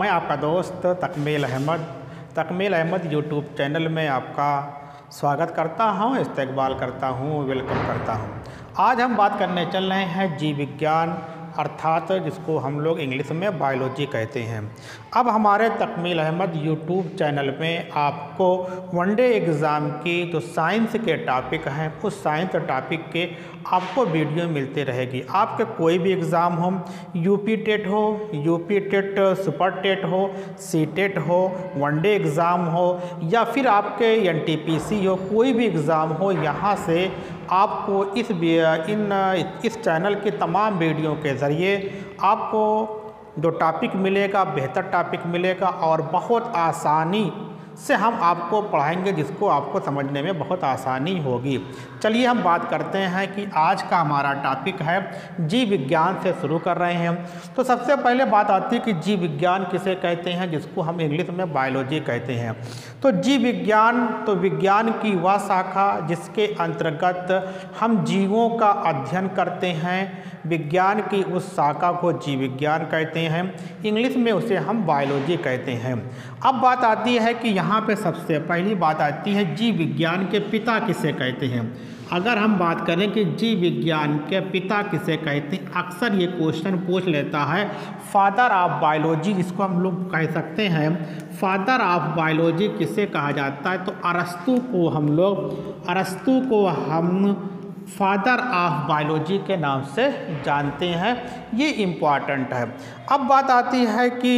मैं आपका दोस्त तकमील अहमद यूट्यूब चैनल में आपका स्वागत करता हूं, इस्तकबाल करता हूं, वेलकम करता हूं। आज हम बात करने चल रहे हैं जीव विज्ञान अर्थात जिसको हम लोग इंग्लिश में बायोलॉजी कहते हैं। अब हमारे तकमील अहमद यूट्यूब चैनल में आपको वनडे एग्ज़ाम की जो साइंस के टॉपिक हैं उस साइंस टॉपिक के आपको वीडियो मिलते रहेगी। आपके कोई भी एग्ज़ाम हो, यूपी टेट हो, यूपी टेट सुपर टेट हो, सी टेट हो, वनडे एग्ज़ाम हो या फिर आपके एनटीपीसी हो, कोई भी एग्ज़ाम हो, यहाँ से आपको इस चैनल के तमाम वीडियो के ज़रिए आपको जो टॉपिक मिलेगा बेहतर टॉपिक मिलेगा और बहुत आसानी से हम आपको पढ़ाएंगे जिसको आपको समझने में बहुत आसानी होगी। चलिए हम बात करते हैं कि आज का हमारा टॉपिक है जीव विज्ञान से शुरू कर रहे हैं। तो सबसे पहले बात आती है कि जीव विज्ञान किसे कहते हैं, जिसको हम इंग्लिश में बायोलॉजी कहते हैं। तो जीव विज्ञान तो विज्ञान की वह शाखा जिसके अंतर्गत हम जीवों का अध्ययन करते हैं, विज्ञान की उस शाखा को जीव विज्ञान कहते हैं। इंग्लिश में उसे हम बायोलॉजी कहते हैं। अब बात आती है कि यहाँ पे सबसे पहली बात आती है जीव विज्ञान के पिता किसे कहते हैं। अगर हम बात करें कि जीव विज्ञान के पिता किसे कहते हैं, अक्सर ये क्वेश्चन पूछ लेता है फादर ऑफ बायोलॉजी, जिसको हम लोग कह सकते हैं फादर ऑफ बायोलॉजी किसे कहा जाता है। तो अरस्तु को हम फादर ऑफ बायोलॉजी के नाम से जानते हैं। ये इम्पॉर्टेंट है। अब बात आती है कि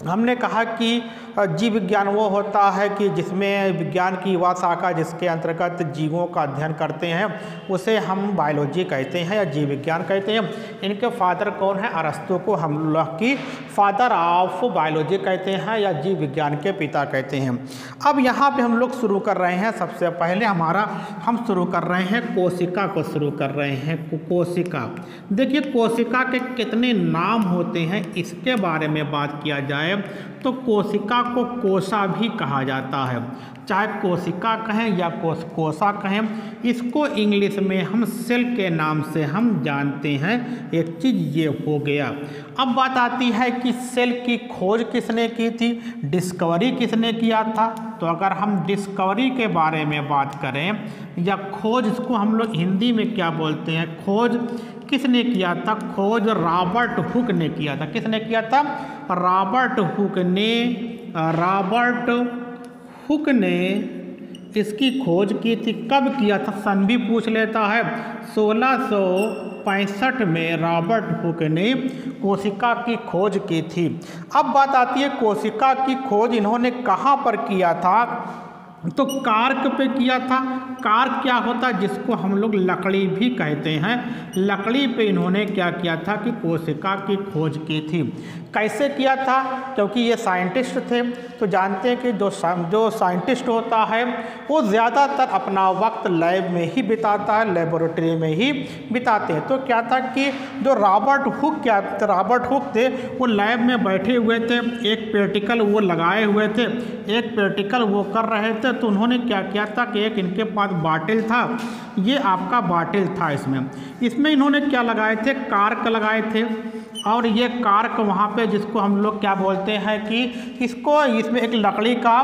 हमने कहा कि जीव विज्ञान वो होता है कि जिसमें विज्ञान की वह शाखा जिसके अंतर्गत जीवों का अध्ययन करते हैं उसे हम बायोलॉजी कहते हैं या जीव विज्ञान कहते हैं। इनके फादर कौन है? अरस्तु को हम लोग की फादर ऑफ बायोलॉजी कहते हैं या जीव विज्ञान के पिता कहते हैं। अब यहाँ पे हम लोग शुरू कर रहे हैं, सबसे पहले हम शुरू कर रहे हैं कोशिका को शुरू कर रहे हैं। कोशिका, देखिए कोशिका के कितने नाम होते हैं इसके बारे में बात किया जाए तो कोशिका को कोशा भी कहा जाता है, चाहे कोशिका कहें या कोशा कहें। इसको इंग्लिश में हम सेल के नाम से हम जानते हैं। एक चीज़ ये हो गया। अब बात आती है कि सेल की खोज किसने की थी, डिस्कवरी किसने किया था। तो अगर हम डिस्कवरी के बारे में बात करें या खोज, इसको हम लोग हिंदी में क्या बोलते हैं, खोज किसने किया था? खोज रॉबर्ट हुक ने किया था। किसने किया था? रॉबर्ट हुक ने इसकी खोज की थी। कब किया था? सन भी पूछ लेता है। 1665 में रॉबर्ट हुक ने कोशिका की खोज की थी। अब बात आती है कोशिका की खोज इन्होंने कहाँ पर किया था? तो कार्क पे किया था। कार्क क्या होता है? जिसको हम लोग लकड़ी भी कहते हैं। लकड़ी पे इन्होंने क्या किया था कि कोशिका की खोज की थी। कैसे किया था? क्योंकि ये साइंटिस्ट थे, तो जानते हैं कि जो साइंटिस्ट होता है वो ज़्यादातर अपना वक्त लैब में ही बिताता है, लेबोरेटरी में ही बिताते हैं। तो क्या था कि जो रॉबर्ट हुक थे वो लैब में बैठे हुए थे, एक प्रैक्टिकल वो लगाए हुए थे, एक प्रैक्टिकल वो कर रहे थे। तो उन्होंने क्या किया था कि एक इनके पास बाटिल था, ये आपका बाटिल था। इसमें इन्होंने क्या लगाए थे? कार्क लगाए थे। और ये कार्क वहाँ पे जिसको हम लोग क्या बोलते हैं कि इसमें एक लकड़ी का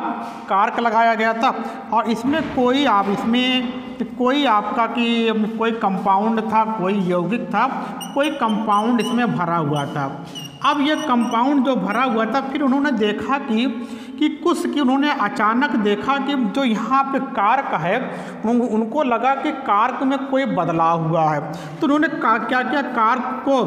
कार्क लगाया गया था और इसमें कोई कंपाउंड था, कोई यौगिक था, कोई कंपाउंड इसमें भरा हुआ था। अब ये कंपाउंड जो भरा हुआ था, फिर उन्होंने देखा कि उन्होंने अचानक देखा कि जो यहाँ पे कार्क है उनको लगा कि कार्क में कोई बदलाव हुआ है। तो उन्होंने क्या किया, कार्क को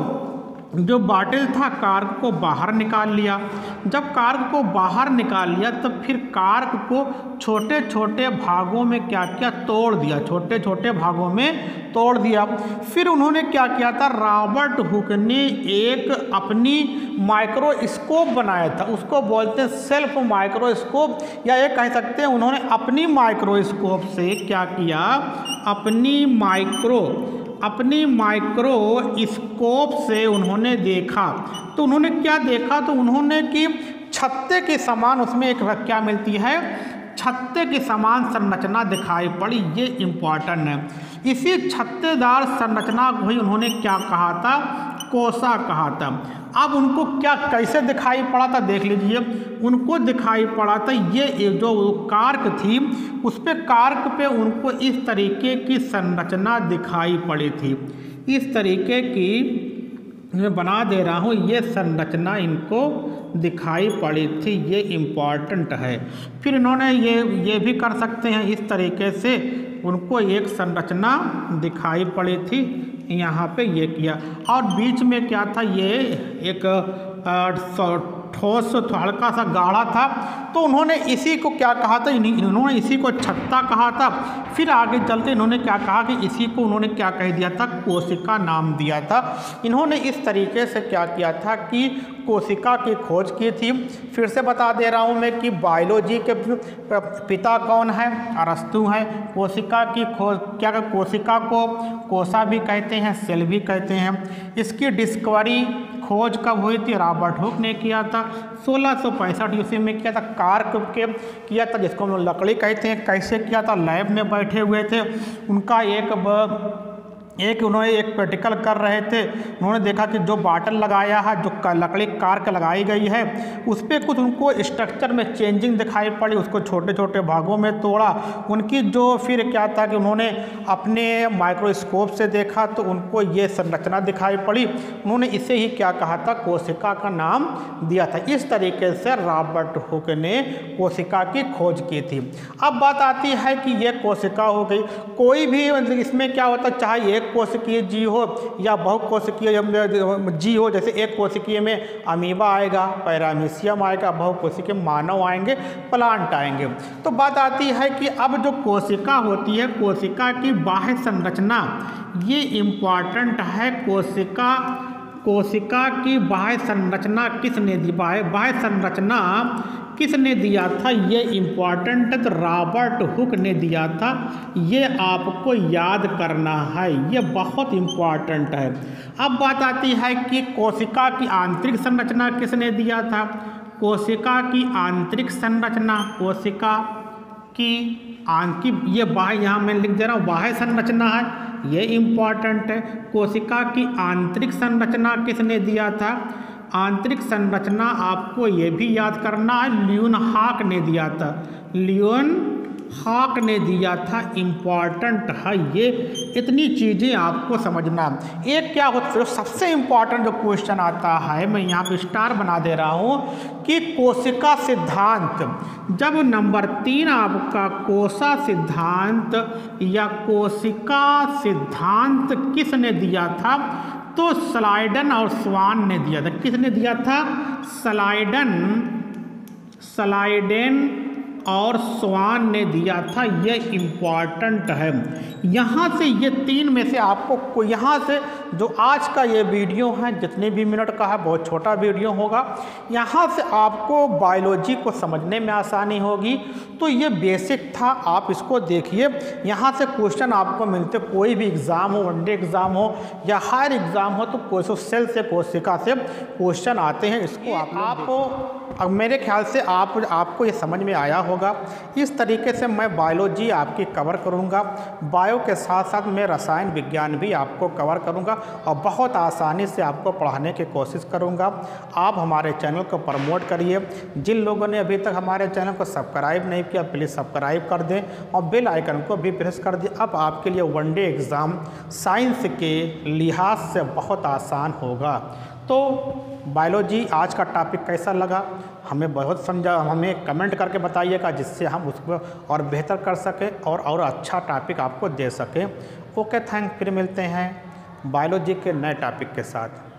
जो बाटिल था कार्क को बाहर निकाल लिया। जब कार्क को बाहर निकाल लिया तो फिर कार्क को छोटे छोटे भागों में क्या किया? तोड़ दिया, छोटे छोटे भागों में तोड़ दिया। फिर उन्होंने क्या किया था? रॉबर्ट हुक ने एक अपनी माइक्रोस्कोप बनाया था, उसको बोलते हैं सेल्फ माइक्रोस्कोप, या ये कह सकते हैं उन्होंने अपनी माइक्रोस्कोप से क्या किया? अपनी माइक्रोस्कोप से उन्होंने देखा। तो उन्होंने क्या देखा? तो उन्होंने कि छत्ते के समान उसमें एक क्या मिलती है? छत्ते की समान संरचना दिखाई पड़ी। ये इम्पॉर्टेंट है। इसी छत्तेदार संरचना को ही उन्होंने क्या कहा था? कोसा कहा था। अब उनको क्या कैसे दिखाई पड़ा था देख लीजिए। उनको दिखाई पड़ा था ये जो कार्क थी उस पे कार्क पे उनको इस तरीके की संरचना दिखाई पड़ी थी। इस तरीके की मैं बना दे रहा हूँ, ये संरचना इनको दिखाई पड़ी थी, ये इम्पॉर्टेंट है। फिर इन्होंने ये भी कर सकते हैं, इस तरीके से उनको एक संरचना दिखाई पड़ी थी, यहाँ पे ये किया। और बीच में क्या था, ये एक ठोस हल्का सा गाढ़ा था, तो उन्होंने इसी को क्या कहा था, इन्होंने इसी को छत्ता कहा था। फिर आगे चलते इन्होंने क्या कहा कि इसी को उन्होंने क्या कह दिया था, कोशिका नाम दिया था। इन्होंने इस तरीके से क्या किया था कि कोशिका की खोज की थी। फिर से बता दे रहा हूँ मैं कि बायोलॉजी के पिता कौन है, अरस्तु है। कोशिका की खोज क्या, कोशिका को कोसा भी कहते हैं, सेल भी कहते हैं। इसकी डिस्कवरी खोज कब हुई थी, रॉबर्ट हुक ने किया था 1665 ईस्वी में किया था। कार्क के किया था, जिसको हम लोग लकड़ी कहते हैं। कैसे किया था, लैब में बैठे हुए थे, उनका उन्होंने एक प्रैक्टिकल कर रहे थे। उन्होंने देखा कि जो बाटल लगाया है, जो लकड़ी कार्क लगाई गई है, उस पर कुछ उनको स्ट्रक्चर में चेंजिंग दिखाई पड़ी। उसको छोटे छोटे भागों में तोड़ा। उनकी जो फिर क्या था कि उन्होंने अपने माइक्रोस्कोप से देखा तो उनको ये संरचना दिखाई पड़ी। उन्होंने इसे ही क्या कहा था, कोशिका का नाम दिया था। इस तरीके से रॉबर्ट हुक ने कोशिका की खोज की थी। अब बात आती है कि ये कोशिका हो गई। कोई भी इसमें क्या होता, चाहे एक कोशिकीय जीव हो या बहुकोशिकीय जीव हो। जैसे एक कोशिकीय में अमीबा आएगा, पैरामीशियम आएगा, बहुकोशिकीय मानव आएंगे, प्लांट आएंगे। तो बात आती है कि अब जो कोशिका होती है, कोशिका की बाह्य संरचना, ये इम्पॉर्टेंट है। कोशिका की बाह्य संरचना किसने दी, बाह्य संरचना किसने दिया था, ये इम्पॉर्टेंट है। तो रॉबर्ट हुक ने दिया था, ये आपको याद करना है, ये बहुत इम्पॉर्टेंट है। अब बात आती है कि कोशिका की आंतरिक संरचना किसने दिया था। कोशिका की आंतरिक संरचना, कोशिका की ये बाह्य, यहाँ मैं लिख दे रहा हूँ बाह्य संरचना है, ये इम्पॉर्टेंट है। कोशिका की आंतरिक संरचना किसने दिया था, आंतरिक संरचना आपको ये भी याद करना है, ल्यूनहॉक ने दिया था, ल्यूनहॉक ने दिया था, इम्पॉर्टेंट है ये। इतनी चीज़ें आपको समझना। एक क्या होता है, सबसे इम्पॉर्टेंट जो क्वेश्चन आता है, मैं यहाँ पे स्टार बना दे रहा हूँ कि कोशिका सिद्धांत। जब नंबर 3 आपका कोसा सिद्धांत या कोशिका सिद्धांत किसने दिया था, तो स्लाइडन और स्वान ने दिया था। किसने दिया था, स्लाइडेन और स्वान ने दिया था, ये इम्पॉर्टेंट है। यहाँ से ये 3 में से आपको, यहाँ से जो आज का ये वीडियो है, जितने भी मिनट का है, बहुत छोटा वीडियो होगा, यहाँ से आपको बायोलॉजी को समझने में आसानी होगी। तो ये बेसिक था, आप इसको देखिए। यहाँ से क्वेश्चन आपको मिलते, कोई भी एग्ज़ाम हो, वनडे एग्ज़ाम हो या हायर एग्ज़ाम हो, तो कोई सेल से, कोशिका से क्वेश्चन आते हैं। इसको आप अब मेरे ख्याल से आपको ये समझ में आया होगा। इस तरीके से मैं बायोलॉजी आपकी कवर करूँगा, बायो के साथ साथ मैं रसायन विज्ञान भी आपको कवर करूँगा और बहुत आसानी से आपको पढ़ाने की कोशिश करूँगा। आप हमारे चैनल को प्रमोट करिए। जिन लोगों ने अभी तक हमारे चैनल को सब्सक्राइब नहीं किया, प्लीज़ सब्सक्राइब कर दें और बेल आइकन को भी प्रेस कर दें। अब आपके लिए वनडे एग्ज़ाम साइंस के लिहाज से बहुत आसान होगा। तो बायोलॉजी आज का टॉपिक कैसा लगा, हमें बहुत हमें कमेंट करके बताइएगा, जिससे हम उसको और बेहतर कर सकें और अच्छा टॉपिक आपको दे सकें। ओके, थैंक, फिर मिलते हैं बायोलॉजी के नए टॉपिक के साथ।